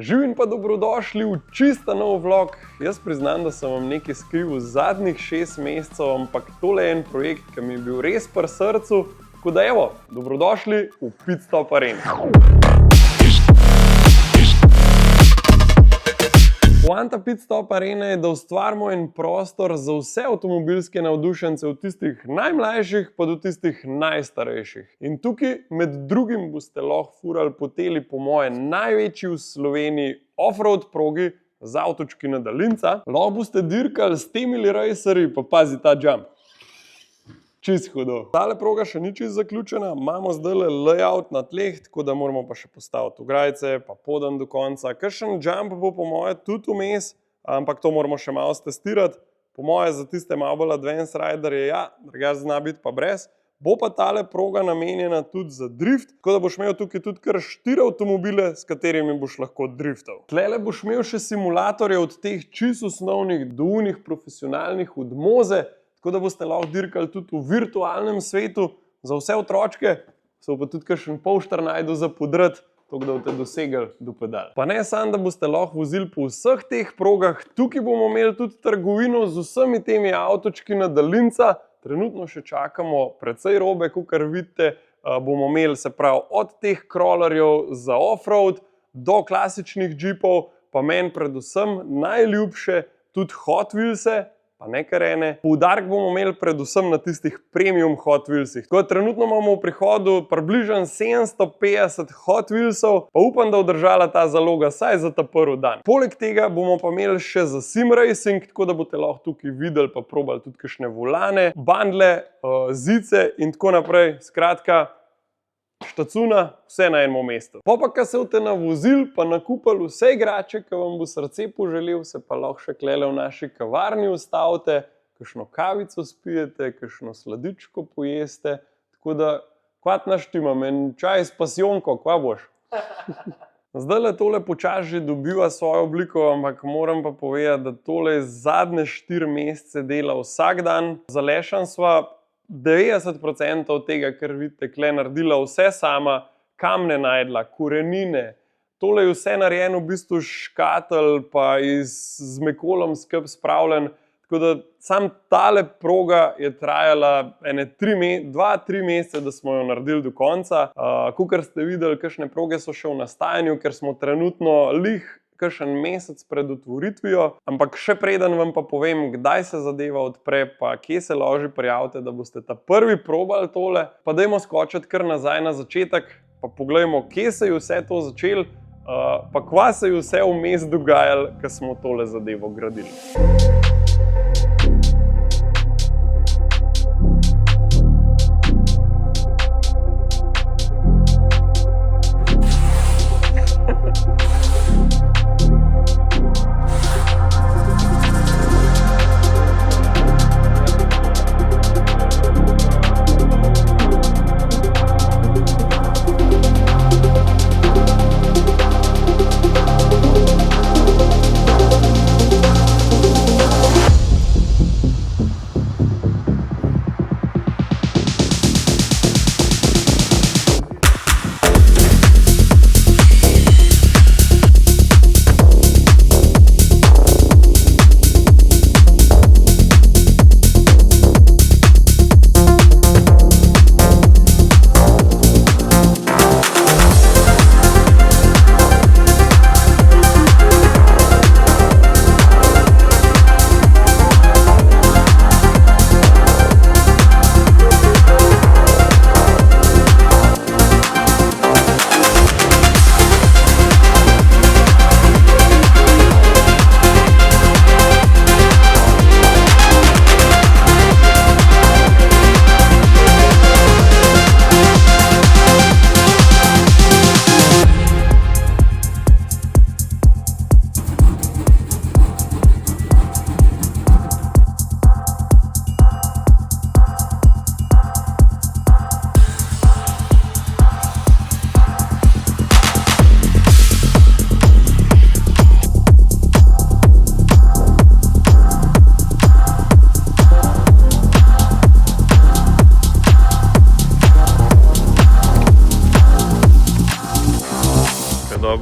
Živ in pa dobrodošli v čisto nov vlog. Jaz priznam, da sem vam nekaj skril v zadnjih 6 mesecev, ampak tole je en projekt, ki mi je bil res pri srcu. Tako da evo, dobrodošli v Pit Stop Arena. Poanta Pit Stop Arene je, da ustvarimo en prostor za vse avtomobilske navdušence, od tistih najmlajših pa do tistih najstarejših. In tukaj med drugim boste lahko furali po teli, po moje največji v Sloveniji off-road progi z avtočki na daljinca. Lahko boste dirkali s temili racerji, pa pazi ta jump. Čist hudo. Tale proga še ni čisto zaključena, imamo zdajle layout na tleh, tako da moramo pa še postaviti ograjice, pa poden do konca. Kakšen jump bo po moje tudi vmes, ampak to moramo še malo testirati. Po moje za tiste malo bolj advanced riderje, ja, drugače zna biti pa brez. Bo pa tale proga namenjena tudi za drift, tako da boš imel tukaj tudi kar 4 avtomobile, s katerimi boš lahko driftal. Tlele boš imel še simulatorje od teh čisto osnovnih do unih profesionalnih od Moze, tako da boste lahko dirkali tudi v virtualnem svetu. Za vse otročke so pa tudi kakšen polštar najdu za podreti, tako da boste dosegli do pedal. Pa ne samo, da boste lahko vozili po vseh teh progah, tukaj bomo imeli tudi trgovino z vsemi temi avtočki na daljinca. Trenutno še čakamo precej robe, kakor vidite, bomo imeli, se pravi, od teh crawlerjev za off-road do klasičnih džipov, pa meni predvsem najljubše tudi Hot Wheelse, pa nekaj rene. Poudarek bomo imeli predvsem na tistih premium Hot Wheelsih. Tako da trenutno imamo v prihodu približno 750 Hot Wheelsov, pa upam, da obdržala ta zaloga saj za ta prvi dan. Poleg tega bomo pa imeli še za sim racing, tako da boste lahko tukaj videli pa probali tudi kakšne volane, bandle, zice in tako naprej. Skratka, štacuna, vse na enem mestu. Pa ko se boste navozili pa nakupili vse igrače, ki vam bo srce poželel, se pa lahko še klele v naši kavarni ustavite, kakšno kavico spijete, kakšno sladičko pojeste, tako da kvat naštimam, en čaj s pasijonko, kva boš? Zdajle tole počasi že dobiva svojo obliko, ampak moram pa povedati, da tole zadnje 4 mesece dela vsak dan. Z Alešem sva 90% tega, kar vidite, kle naredila vse sama, kamne najdla, korenine. Tole je vse narejeno v bistvu škatel, pa z mekolom skup spravljen. Tako da sam tale proga je trajala ene 2-3 mesece, da smo jo naredili do konca. Kakor ste videli, kakšne proge so še v nastajanju, ker smo trenutno lih kakšen mesec pred otvoritvijo, ampak še preden vam pa povem, kdaj se zadeva odpre, pa kje se lahko že prijavite, da boste ta prvi probali tole, pa dajmo skočiti kar nazaj na začetek, pa poglejmo, kje se je vse to začelo, pa kva se je vse vmes dogajalo, ko smo tole zadevo gradili.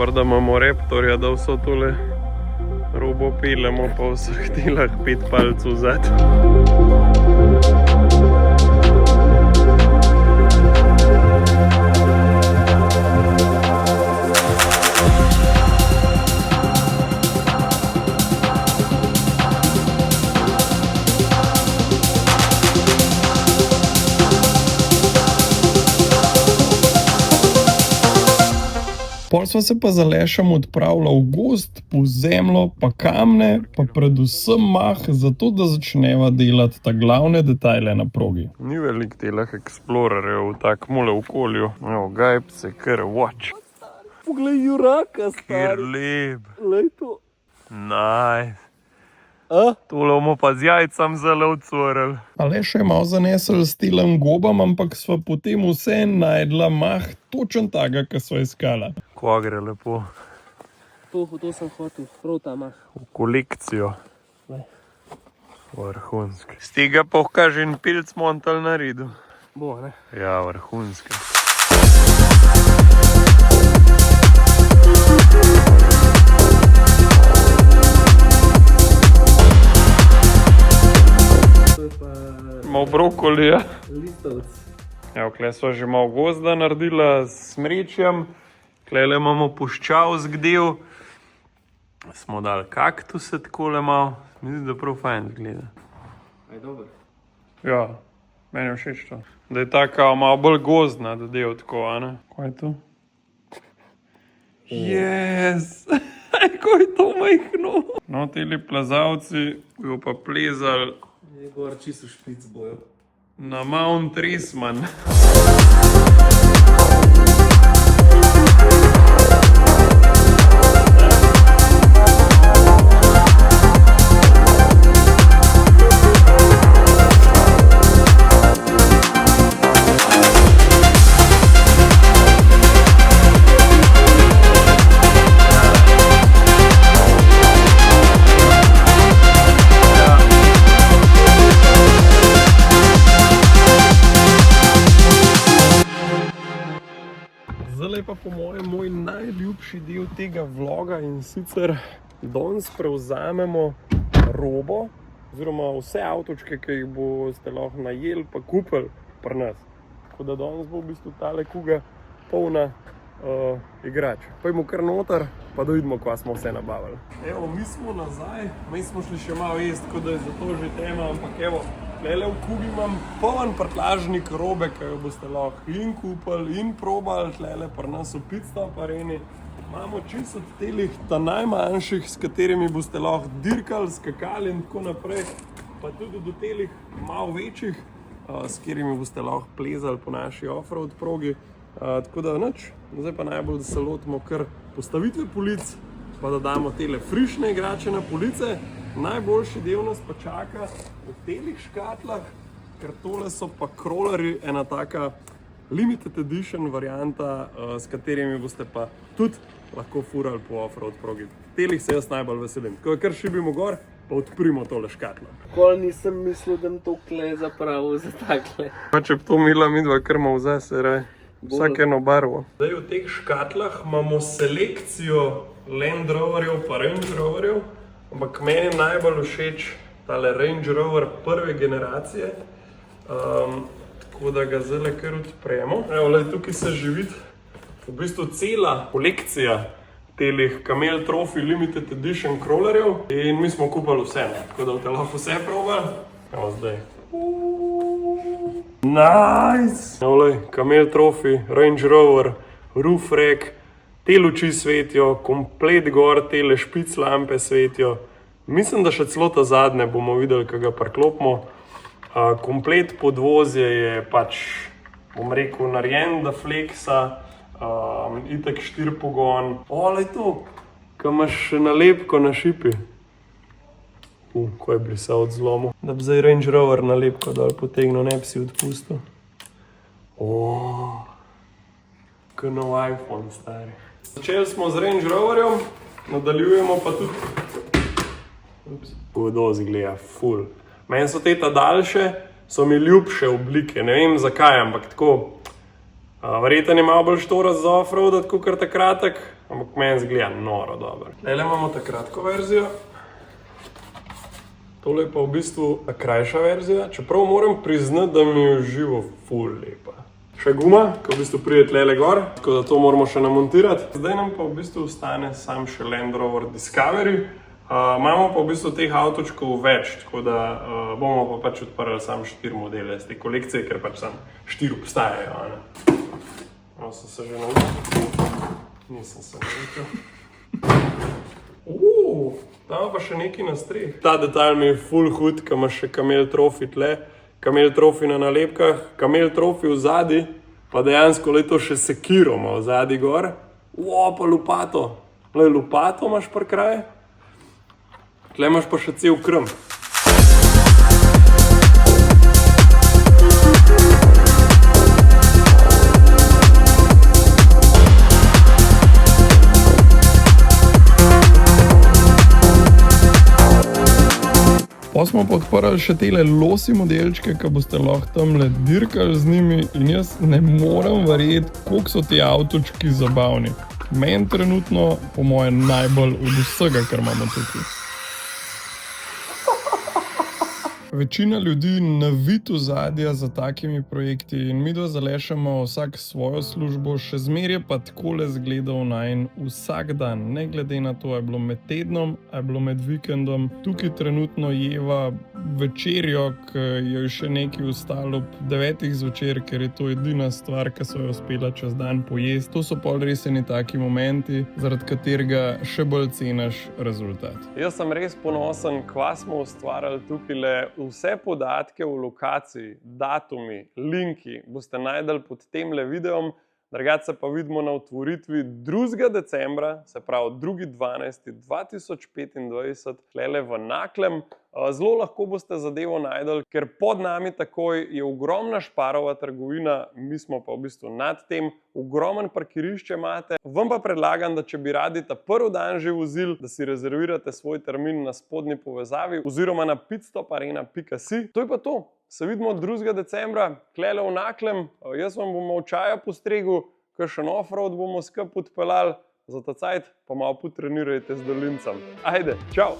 Dobro, da imamo Raptorja, da vso tole robo peljemo po vseh telah 5 palcev zad. Pol sva se pa z Alešem odpravila v gozd, po zemljo, pa kamne, pa predvsem mah, zato da začneva delati ta glavne detajle na progi. Ni veliko telah eksplorerjev v takmule okolju. Evo, gajbce, kar watch. Poglej Juraka, Kjer stari. lep. Glej to. Nice. A? Tole bomo pa z jajcem zelo odcvrli. Aleš je malo zanesel s telem gobam, ampak sva potem vse najdla mah točen taga, ki sva iskala. Kva gre lepo? To sem hotel, prav ta mah. V kolekcijo. Glej. Vrhunski. Z tega pohka že en pilc montal naredil. Bo, ne? Ja, vrhunski. To je pa Malo brokolija. listovc. Evo, kle sva že malo gozda naredila s smrečjem. Klele imamo puščavsk del. Smo dali kaktuse takole malo. Mislim, da prav fajn zgleda. Aj, dober. Ja, meni je všeč to. Da je taka malo bolj gozdna, da del tako, a ne? Kaj je to? Yes! Kako je to majhno? No, teli plezalci bi pa plezali Je gor čisto špic bojo. na Mount Risman. Zdaj pa po mojem moj najljubši del tega vloga in sicer danes prevzamemo robo oziroma vse avtočke, ki jih boste lahko najeli pa kupili pri nas. Tako da danes bo v bistvu tale kuga polna igrač. Pojdimo kar noter, pa da vidimo, kva smo vse nabavili. Evo, mi smo nazaj, mi smo šli še malo jesti, kot da je zato že tema, ampak evo, tule v kugi imam poln prtlažnik robe, ki jo boste lahko in kupili in probali tule pri nas v Pit Stop Areni. Imamo čisto od telih ta najmanjših, s katerimi boste lahko dirkali, skakali in tako naprej, pa tudi do telih malo večjih, s katerimi boste lahko plezali po naši offroad progi. Tako da nič, zdaj pa najbolj, da se lotimo kar postavitve polic, pa da damo tele frišne igrače na police. Najboljši del nas pa čaka v telih škatlah, ker tole so pa crawlerji, ena taka limited edition varianta, s katerimi boste pa tudi lahko furali po offroad progi. Telih se jaz najbolj veselim. Tako kar šibimo gor, pa odprimo tole škatlo. Kol nisem mislil, da mi to kle zapravil za takle. Pa če bi to imela midva, kar ima vzaj se raj. Vsak eno barvo. Zdaj v teh škatlah imamo selekcijo Land Roverjev pa Range Roverjev, ampak meni najbolj všeč tale Range Rover prve generacije, tako da ga zdaj kar odpremo. Evo, tukaj se že vidi v bistvu cela kolekcija telih Camel Trophy Limited Edition crawlerjev in mi smo kupili vse, tako da boste lahko vse probali. Evo zdaj. Nice! Evo, Camel Trophy, Range Rover, roof rack, te luči svetijo, komplet gor, tele špic lampe svetijo. Mislim, da še celo ta zadnje bomo videli, ko ga priklopimo. Komplet podvozje je pač, bom rekel, narejen da flexa, itak 4 pogon. Olej to, ko imaš nalepko na šipi. Ko je brisal od zlomu. Da bi zdaj Range Rover nalepko dol potegnil, ne bi si odpustil. Ko nov iPhone, stari. Začeli smo z Range Roverjem, nadaljujemo pa tudi... Hudo zgleda, ful. Meni so te ta daljše, so mi ljubše oblike, ne vem zakaj, ampak tako... Verjetno je malo bolj štorast za offroad, kot ta kratek, ampak meni zgleda noro dobro. Tule imamo ta kratko verzijo. Tole je pa v bistvu ta krajša verzija, čeprav moram priznati, da mi je v živo ful lepa. Še guma, ki v bistvu pride tlele gor, tako da to moramo še namontirati. Zdaj nam pa v bistvu ostane sam še Land Rover Discovery. Imamo pa v bistvu teh avtočkov več, tako da bomo pa pač odprli samo 4 modele z te kolekcije, ker pač samo 4 obstajajo. No, sem se že naučil. Nisem se naučil. Tam pa še nekaj na streh. Ta detalj mi je ful hud, ki ima še kamel trofi tle. Kamel trofi na nalepkah, kamel trofi v zadnji, pa dejansko leto še sekiro ima v zadnji gor. Pa lopato. Lopato imaš pri kraju. Tle imaš pa še cel krm. Pa smo pa odprli še tele losi modelčke, ki boste lahko tamle dirkali z njimi in jaz ne morem verjeti, koliko so ti avtočki zabavni. Meni trenutno, po mojem, najbolj od vsega, kar imamo tukaj. Večina ljudi navit ozadja za takimi projekti in midva z Alešem vsak svojo službo, še zmeraj pa takole zgledal najin vsak dan, ne glede na to, je bilo med tednom, je bilo med vikendom. Tukaj trenutno jeva večerjo, ki jo je še nekaj ostalo ob 9 zvečer, ker je to edina stvar, ki so jo uspela čez dan pojesti. To so pol res eni taki momenti, zaradi katerega še bolj ceniš rezultat. Jaz sem res ponosen, kva smo ustvarjali tukaj. Vse podatke o lokaciji, datumi, linki boste najdeli pod temle videom. Drugače pa vidimo na otvoritvi 2. decembra, se pravi 2.12.2025, tlele v Naklem. Zelo lahko boste zadevo najdeli, ker pod nami takoj je ogromna Šparova trgovina, mi smo pa v bistvu nad tem, ogromen parkirišče imate. Vam pa predlagam, da če bi radi ta prvi dan že vozili, da si rezervirate svoj termin na spodnji povezavi oziroma na pitstoparena.si. To je pa to. Se vidimo 2. decembra, tlele v Naklem. Jaz vam bom od čaja postregel, kakšen offroad bomo skupaj odpeljali. Za ta cajt pa malo potrenirajte z dolincem. Ajde, čau!